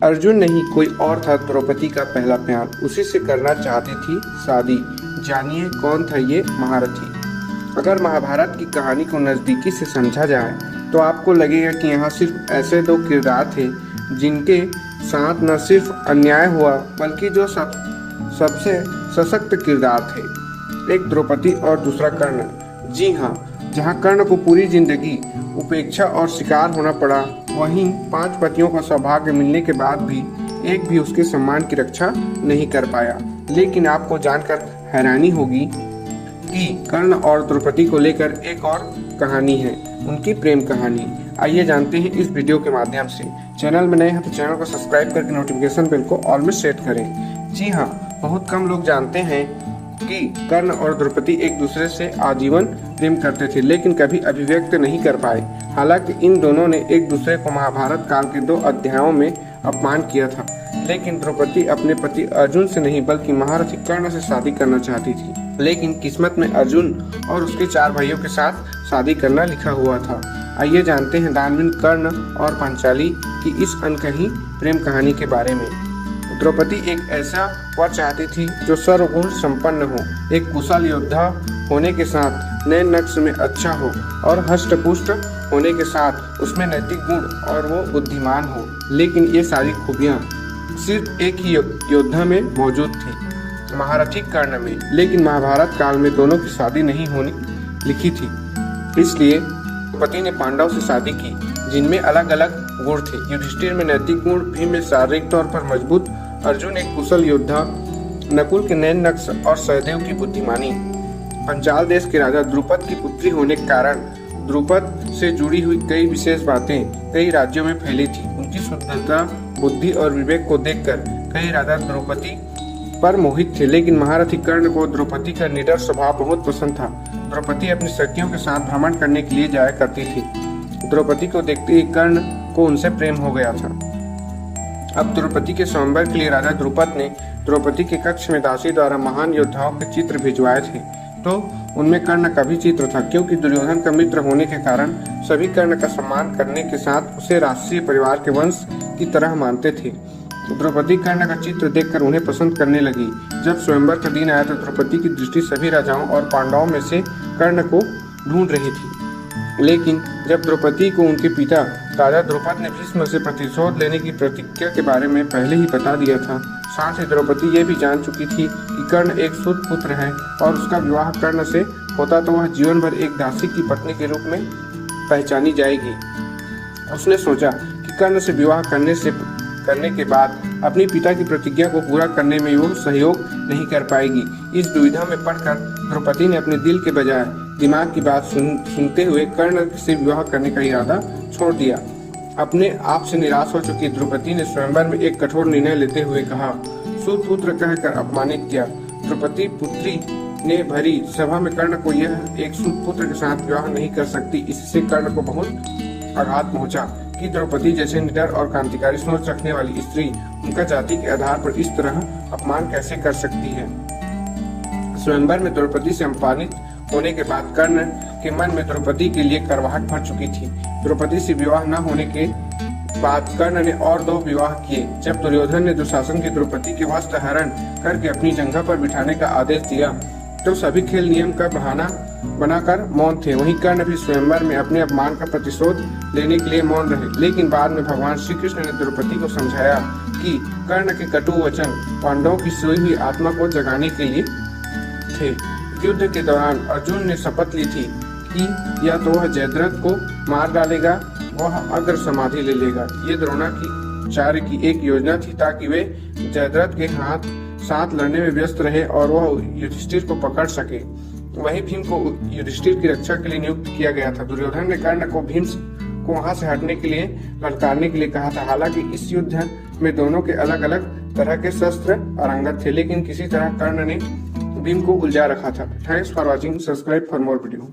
अर्जुन नहीं कोई और था द्रौपदी का पहला प्यार, उसी से करना चाहती थी शादी। जानिए कौन था ये महारथी। अगर महाभारत की कहानी को नज़दीकी से समझा जाए तो आपको लगेगा कि यहाँ सिर्फ ऐसे दो किरदार थे जिनके साथ न सिर्फ अन्याय हुआ बल्कि जो सबसे सशक्त किरदार थे, एक द्रौपदी और दूसरा कर्ण। जी हाँ, जहाँ कर्ण को पूरी जिंदगी उपेक्षा और शिकार होना पड़ा, वहीं 5 पतियों का सौभाग्य मिलने के बाद भी एक भी उसके सम्मान की रक्षा नहीं कर पाया। लेकिन आपको जानकर हैरानी होगी कि कर्ण और द्रौपदी को लेकर एक और कहानी है, उनकी प्रेम कहानी। आइए जानते हैं इस वीडियो के माध्यम से। चैनल में नए हैं तो चैनल को सब्सक्राइब करके नोटिफिकेशन बेल को ऑल में सेट करें। जी हाँ, बहुत कम लोग जानते हैं कि कर्ण और द्रौपदी एक दूसरे से आजीवन प्रेम करते थे, लेकिन कभी अभिव्यक्त नहीं कर पाए। हालांकि इन दोनों ने एक दूसरे को महाभारत काल के 2 अध्यायों में अपमान किया था, लेकिन द्रौपदी अपने पति अर्जुन से नहीं बल्कि महारथी कर्ण से शादी करना चाहती थी। लेकिन किस्मत में अर्जुन और उसके 4 भाइयों के साथ शादी करना लिखा हुआ था। आइए जानते हैं दानवीर कर्ण और पांचाली की इस अनकही प्रेम कहानी के बारे में। द्रौपदी एक ऐसा वर चाहती थी जो सर्वगुण संपन्न हो, एक कुशल योद्धा होने के साथ नए नक्श में अच्छा हो और हष्टपुष्ट होने के साथ उसमें नैतिक गुण और वो बुद्धिमान हो। लेकिन ये सारी खूबियाँ सिर्फ एक ही योद्धा में मौजूद थी, महारथी कर्ण में। लेकिन महाभारत काल में दोनों की शादी नहीं होनी लिखी थी, इसलिए द्रौपदी ने पांडव से शादी की जिनमें अलग अलग गुण थे। युधिष्ठिर में नैतिक गुण, भीम में शारीरिक तौर पर मजबूत, अर्जुन एक कुशल योद्धा, नकुल के नैन नक्श और सहदेव की बुद्धिमानी। पंचाल देश के राजा द्रुपद की पुत्री होने के कारण द्रुपद से जुड़ी हुई कई विशेष बातें कई राज्यों में फैली थी। उनकी शुद्धता, बुद्धि और विवेक को देखकर कई राजा द्रौपदी पर मोहित थे। लेकिन महारथी कर्ण को द्रौपदी का निडर स्वभाव बहुत पसंद था। द्रौपदी अपनी सखियों के साथ भ्रमण करने के लिए जाया करती थी। द्रौपदी को देखते ही कर्ण को उनसे प्रेम हो गया था। अब द्रौपदी के स्वयंवर के लिए राजा द्रुपद ने द्रौपदी के कक्ष में दासी द्वारा महान योद्धाओं के चित्र भिजवाए थे, तो उनमें कर्ण का भी चित्र था। क्योंकि दुर्योधन का मित्र होने के कारण सभी कर्ण का सम्मान करने के साथ उसे राष्ट्रीय परिवार के वंश की तरह मानते थे। द्रौपदी कर्ण का चित्र देखकर उन्हें पसंद करने लगी। जब स्वयंवर का दिन आया तो द्रौपदी की दृष्टि सभी राजाओं और पांडवों में से कर्ण को ढूंढ रही थी। लेकिन जब द्रौपदी को उनके पिता राजा द्रुपद ने भीष्म से प्रतिशोध लेने की प्रतिज्ञा के बारे में पहले ही बता दिया था, साथ ही द्रौपदी ये भी जान चुकी थी कि कर्ण एक शुद्ध पुत्र है और उसका विवाह कर्ण से होता तो वह जीवन भर एक दासी की पत्नी के रूप में पहचानी जाएगी। उसने सोचा कि कर्ण से विवाह करने के बाद अपनी पिता की प्रतिज्ञा को पूरा करने में वो सहयोग नहीं कर पाएगी। इस दुविधा में पड़कर द्रौपदी ने अपने दिल के बजाय दिमाग की बात सुनते हुए कर्ण से विवाह करने का इरादा छोड़ दिया। अपने आप से निराश हो चुकी द्रौपदी ने स्वयंवर में एक कठोर निर्णय लेते हुए कहा, सुपुत्र कहकर अपमानित किया। द्रौपदी पुत्री ने भरी सभा में कर्ण को यह एक सुपुत्र के साथ विवाह नहीं कर सकती, इससे कर्ण को बहुत आघात पहुंचा कि द्रौपदी जैसे निडर और क्रांतिकारी सोच रखने वाली स्त्री उनका जाति के आधार पर इस तरह अपमान कैसे कर सकती है। स्वयंवर में द्रौपदी से अपमानित होने के बाद कर्ण के मन में द्रौपदी के लिए करवाहट भर चुकी थी। द्रौपदी से विवाह न होने के बाद कर्ण ने और 2 विवाह किए। जब दुर्योधन ने दुशासन की द्रौपदी के वस्त्र हरण करके अपनी जंघा पर बिठाने का आदेश दिया तो सभी खेल नियम का बहाना बनाकर मौन थे। वहीं कर्ण भी स्वयंवर में अपने अपमान का प्रतिशोध लेने के लिए मौन रहे। लेकिन बाद में भगवान श्री कृष्ण ने द्रौपदी को समझाया कि कर्ण के कटु वचन पांडवों की सोई हुई आत्मा को जगाने के लिए थे। युद्ध के दौरान अर्जुन ने शपथ ली थी कि या तो वह जयद्रथ को मार डालेगा, वह अग्र समाधि ले लेगा। ये द्रोणाचार्य की एक योजना थी ताकि वे जयद्रथ के साथ लड़ने में व्यस्त रहे और वह युधिष्ठिर को पकड़ सके। वहीं भीम को युधिष्ठिर की रक्षा के लिए नियुक्त किया गया था। दुर्योधन ने कर्ण को भीम को वहां से हटने के लिए ललकारने के लिए कहा था। हालांकि इस युद्ध में दोनों के अलग अलग तरह के शस्त्र पारंगत थे, लेकिन किसी तरह कर्ण ने भीम को उलझा रखा था। Thanks for watching, subscribe for more video.